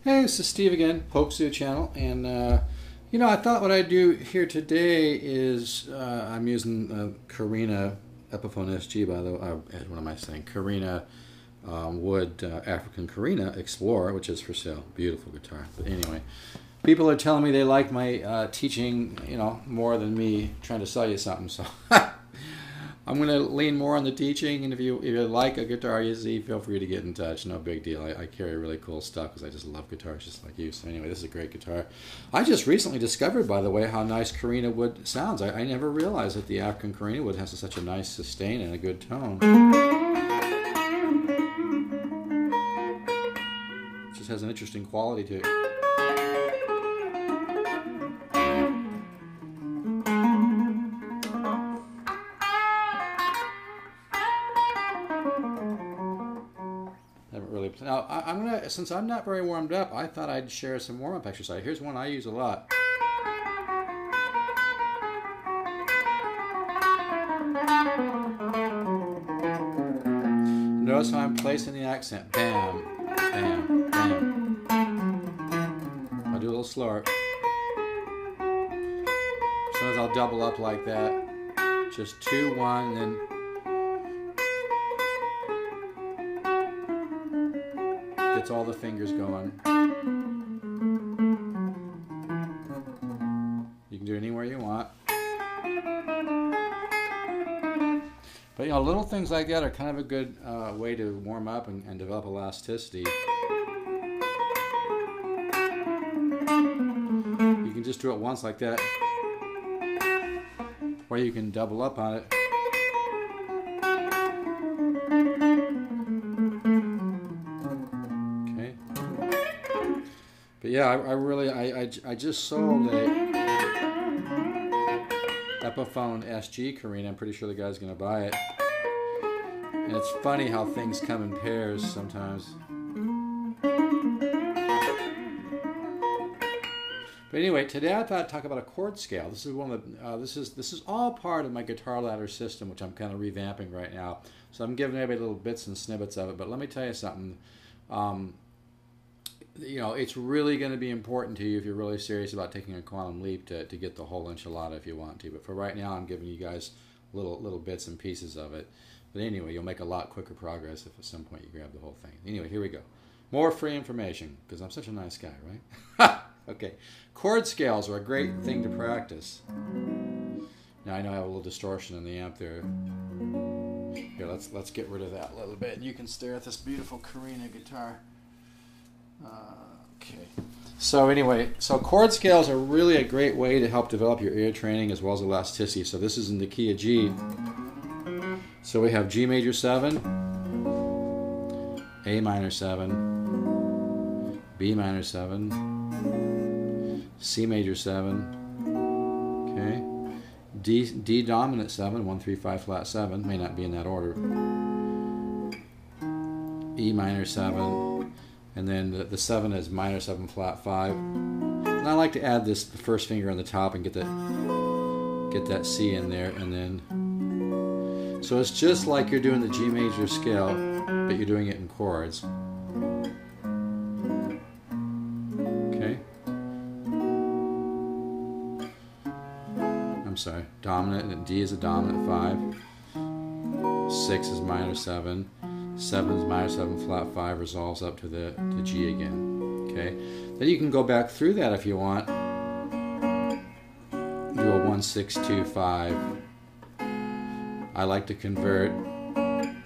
Hey, this is Steve again, Pope Zoo Channel, and you know, I thought what I'd do here today is I'm using Korina Epiphone SG, by the way. What am I saying? Korina Wood African Korina Explorer, which is for sale. Beautiful guitar. But anyway, people are telling me they like my teaching, you know, more than me trying to sell you something. So I'm going to lean more on the teaching, and if you like a guitar you see, feel free to get in touch. No big deal. I carry really cool stuff because I just love guitars just like you. So anyway, this is a great guitar. I just recently discovered, by the way, how nice Korina wood sounds. I never realized that the African Korina wood has such a nice sustain and a good tone. It just has an interesting quality to it. Now, I'm gonna, since I'm not very warmed up, I thought I'd share some warm-up exercise. Here's one I use a lot. Notice how I'm placing the accent. Bam, bam, bam. I'll do a little slower. Sometimes I'll double up like that. Just 2, 1, and then gets all the fingers going. You can do it anywhere you want. But you know, little things like that are kind of a good way to warm up and develop elasticity. You can just do it once like that, or you can double up on it. But yeah, I just sold a Epiphone SG Korina. I'm pretty sure the guy's going to buy it. And it's funny how things come in pairs sometimes. But anyway, today I thought I'd talk about a chord scale. This is one of the this is all part of my guitar ladder system, which I'm kind of revamping right now. So I'm giving everybody little bits and snippets of it. But let me tell you something. You know, it's really going to be important to you if you're really serious about taking a quantum leap to get the whole enchilada if you want to. But for right now, I'm giving you guys little bits and pieces of it. But anyway, you'll make a lot quicker progress if at some point you grab the whole thing. Anyway, here we go. More free information, because I'm such a nice guy, right? Okay. Chord scales are a great thing to practice. Now, I know I have a little distortion in the amp there. Here, let's get rid of that a little bit. And you can stare at this beautiful Korina guitar. Okay. So anyway, so chord scales are really a great way to help develop your ear training as well as elasticity. So this is in the key of G. So we have G major 7, A minor 7, B minor 7, C major 7, okay, D dominant 7, 1, 3, 5 flat 7, may not be in that order, E minor 7, and then the 7 is minor 7 flat 5. And I like to add the first finger on the top and get that C in there, and then so it's just like you're doing the G major scale, but you're doing it in chords. Okay. I'm sorry. Dominant, and D is a dominant 5. 6 is minor 7. 7 is minor 7 flat 5, resolves up to the G again. Okay, then you can go back through that if you want. Do a 1, 6, 2, 5. I like to convert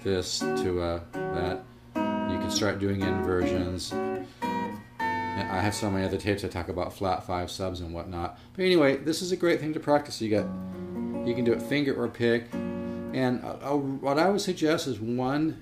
this to that. You can start doing inversions. I have so many other tapes I talk about flat 5 subs and whatnot. But anyway, this is a great thing to practice. You can do it finger or pick. And what I would suggest is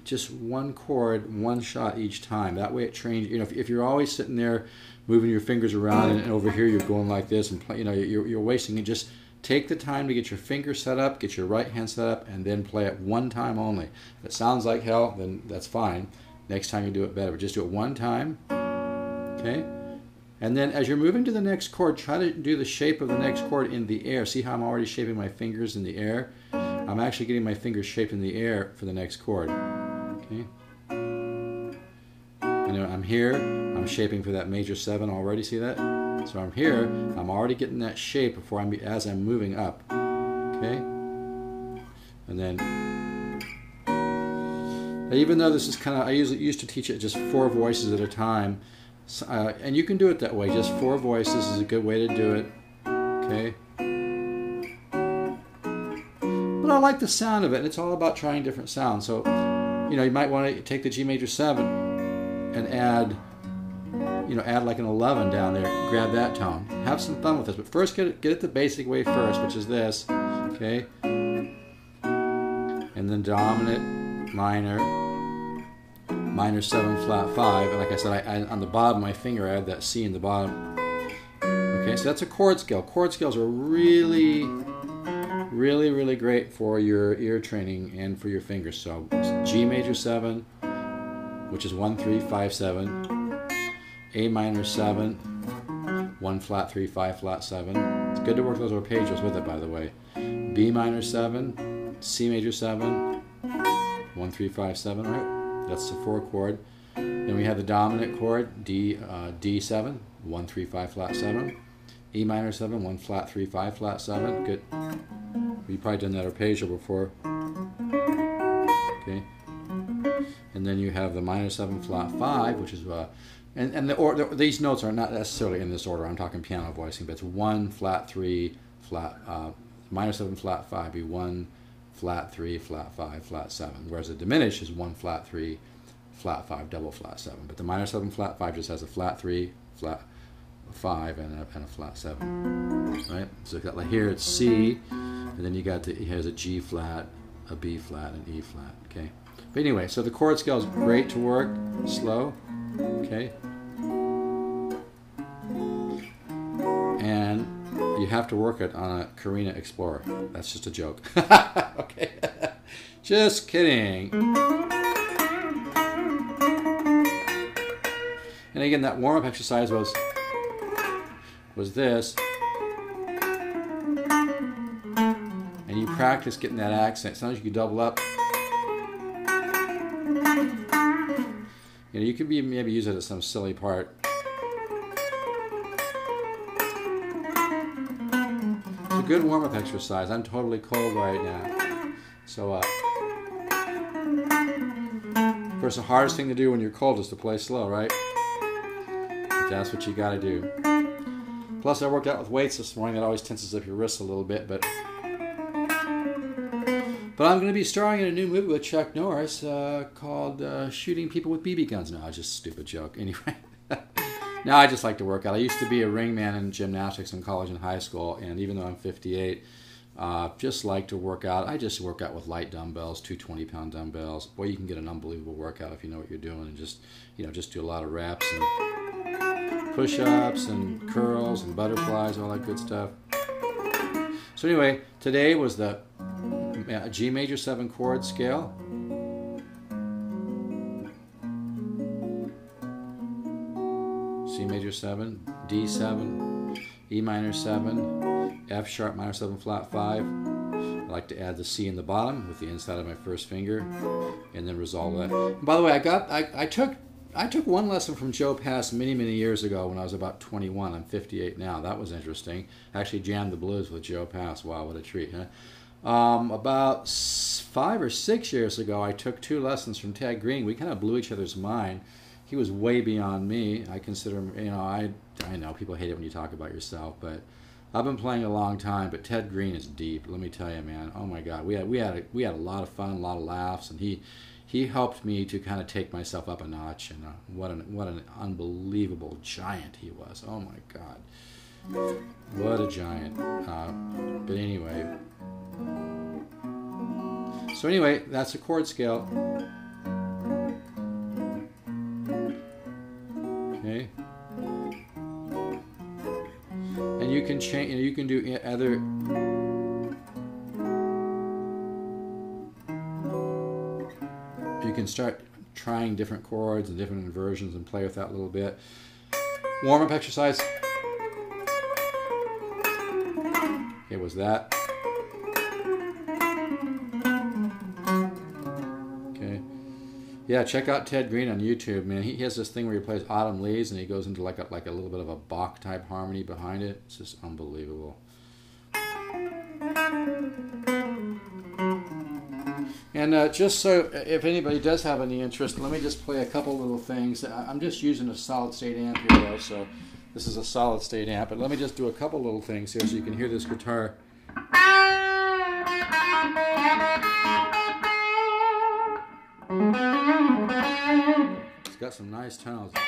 just one chord, one shot each time. That way it trains. You know, if you're always sitting there moving your fingers around and over here you're going like this and play, you know, you're wasting it. Just take the time to get your fingers set up, get your right hand set up, and then play it one time only. If it sounds like hell, then that's fine. Next time you do it better. But just do it one time. Okay. And then as you're moving to the next chord, try to do the shape of the next chord in the air. See how I'm already shaping my fingers in the air? I'm actually getting my fingers shaped in the air for the next chord. Okay. And I'm here I'm shaping for that major 7 already. See that? So I'm here. I'm already getting that shape before as I'm moving up. Okay. And then, even though this is kind of, I used to teach it just 4 voices at a time, and you can do it that way. Just 4 voices is a good way to do it. Okay. But I like the sound of it, and it's all about trying different sounds. So, you know, you might want to take the G major 7 and add, you know, add like an 11 down there. Grab that tone. Have some fun with this. But first, get it the basic way first, which is this. Okay. And then dominant, minor 7, flat 5. And like I said, on the bottom of my finger, I have that C in the bottom. Okay, so that's a chord scale. Chord scales are really great for your ear training and for your fingers. So G major 7, which is 1, 3, 5, 7. A minor 7, 1 flat 3, 5 flat 7. It's good to work those arpeggios with it, by the way. B minor 7, C major 7, 1, 3, 5, 7. Right? That's the 4 chord. Then we have the dominant chord, D7, 1, 3, 5 flat 7. E minor 7, 1 flat 3, 5 flat 7. Good. You've probably done that arpeggio before. Okay. And then you have the minor 7 flat 5, which is these notes are not necessarily in this order. I'm talking piano voicing, but it's 1 flat 3 flat minor 7 flat 5 be 1 flat 3 flat 5 flat 7, whereas the diminished is 1 flat 3 flat 5 double flat 7. But the minor 7 flat 5 just has a flat 3 flat 5 and a flat 7, right? So like here it's C, and then you got here's a G flat, a B flat, and E flat. Okay, but anyway, so the chord scale is great to work slow. Okay, and you have to work it on a Korina Explorer. That's just a joke. Okay, just kidding. And again, that warm-up exercise was this, and you practice getting that accent. Sometimes you can double up. You know, you could maybe use it at some silly part. It's a good warm-up exercise. I'm totally cold right now. So, of course, the hardest thing to do when you're cold is to play slow, right? But that's what you got to do. Plus, I worked out with weights this morning. That always tenses up your wrists a little bit, but I'm going to be starring in a new movie with Chuck Norris called Shooting People with BB Guns. No, it's just a stupid joke. Anyway, now I just like to work out. I used to be a ring man in gymnastics in college and high school, and even though I'm 58, just like to work out. I just work out with light dumbbells, 220-pound dumbbells. Boy, you can get an unbelievable workout if you know what you're doing, and just do a lot of reps and push-ups and curls and butterflies, all that good stuff. So anyway, today was the G major 7 chord scale. C major 7, D7, E minor 7, F sharp minor 7 flat 5. I like to add the C in the bottom with the inside of my first finger, and then resolve that. And by the way, I took one lesson from Joe Pass many years ago when I was about 21. I'm 58 now. That was interesting. I actually jammed the blues with Joe Pass. Wow, what a treat, huh? About 5 or 6 years ago, I took 2 lessons from Ted Green. We kind of blew each other's mind. He was way beyond me. I consider him, I know people hate it when you talk about yourself, but I've been playing a long time. But Ted Green is deep. Let me tell you, man. Oh my God, we had a lot of fun, a lot of laughs, and he helped me to kind of take myself up a notch. And what an unbelievable giant he was. Oh my God, what a giant. But anyway. So anyway, that's a chord scale. Okay. And you can change. You can do other. You can start trying different chords and different inversions and play with that a little bit. Warm-up exercise. Okay, was that? Yeah, check out Ted Green on YouTube, man. He has this thing where he plays Autumn Leaves and he goes into like a little bit of a Bach type harmony behind it. It's just unbelievable. And just so if anybody does have any interest, let me just play a couple little things. I'm just using a solid state amp here though, so this is a solid state amp, but let me just do a couple little things here so you can hear this guitar. It's got some nice tones. The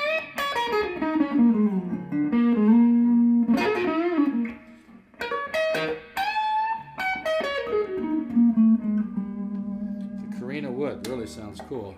Korina wood really sounds cool.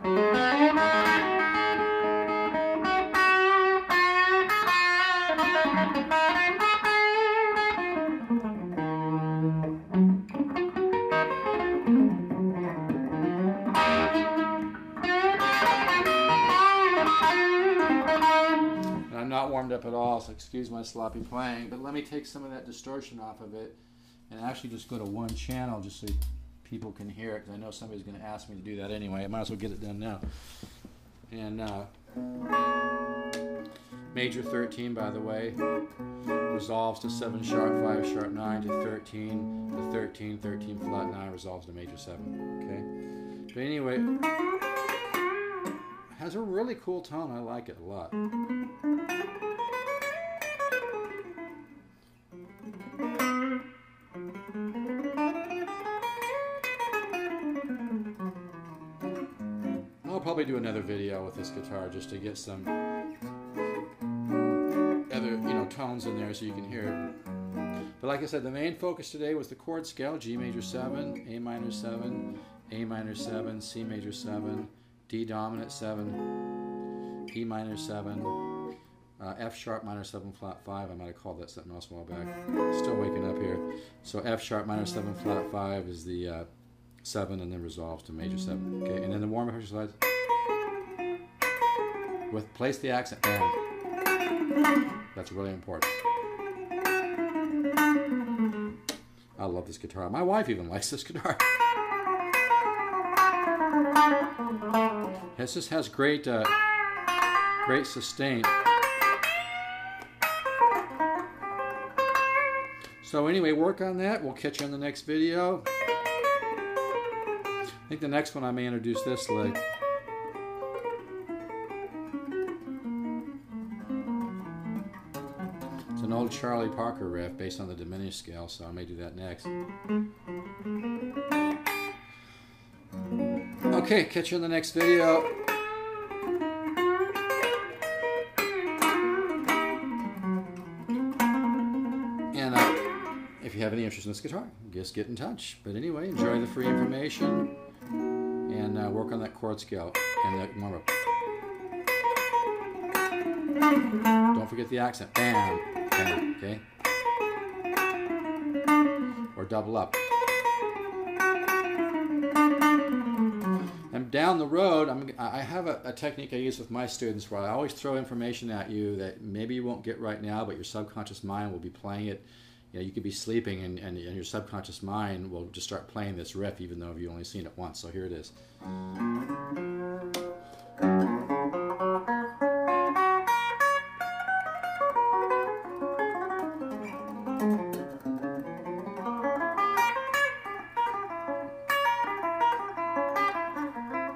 Not warmed up at all, so excuse my sloppy playing, but let me take some of that distortion off of it and actually just go to one channel just so people can hear it, because I know somebody's going to ask me to do that anyway. I might as well get it done now. And major 13, by the way, resolves to 7 sharp, 5 sharp 9 to 13 to 13, 13 flat 9 resolves to major 7. Okay, but anyway, it has a really cool tone. I like it a lot. I'll probably do another video with this guitar just to get some other, tones in there so you can hear it. But like I said, the main focus today was the chord scale: G major 7, A minor 7, A minor 7, C major 7, D dominant 7, E minor 7, F sharp minor 7 flat 5. I might have called that something else a while back. Still waking up here. So F sharp minor 7 flat 5 is the 7, and then resolves to major 7. Okay, and then the warm-up exercise with place the accent down. That's really important. I love this guitar. My wife even likes this guitar. This just has great great sustain. So anyway, work on that. We'll catch you in the next video. I think the next one I may introduce this lick. It's an old Charlie Parker riff based on the diminished scale, so I may do that next. Okay, catch you in the next video. And if you have any interest in this guitar, just get in touch. But anyway, enjoy the free information and work on that chord scale and that warm-up. Don't forget the accent. Bam, bam, okay? Or double up. And down the road, I have a technique I use with my students where I always throw information at you that maybe you won't get right now, but your subconscious mind will be playing it. You could be sleeping and your subconscious mind will just start playing this riff even though you've only seen it once. So here it is.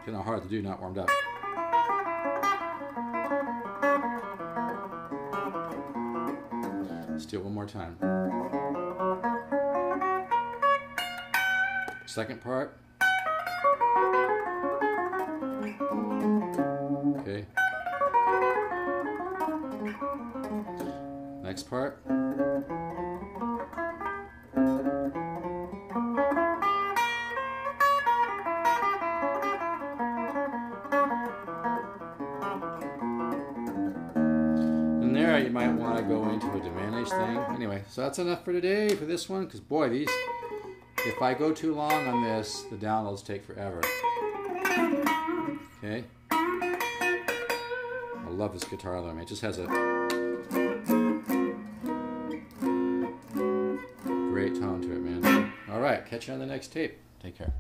Kind of hard to do, not warmed up. Let's do it one more time. Second part. Okay. Next part. And there you might want to go into a diminished thing. Anyway, so that's enough for today for this one, because boy, these, if I go too long on this, the downloads take forever. Okay. I love this guitar though, man. It just has a great tone to it, man. All right, catch you on the next tape. Take care.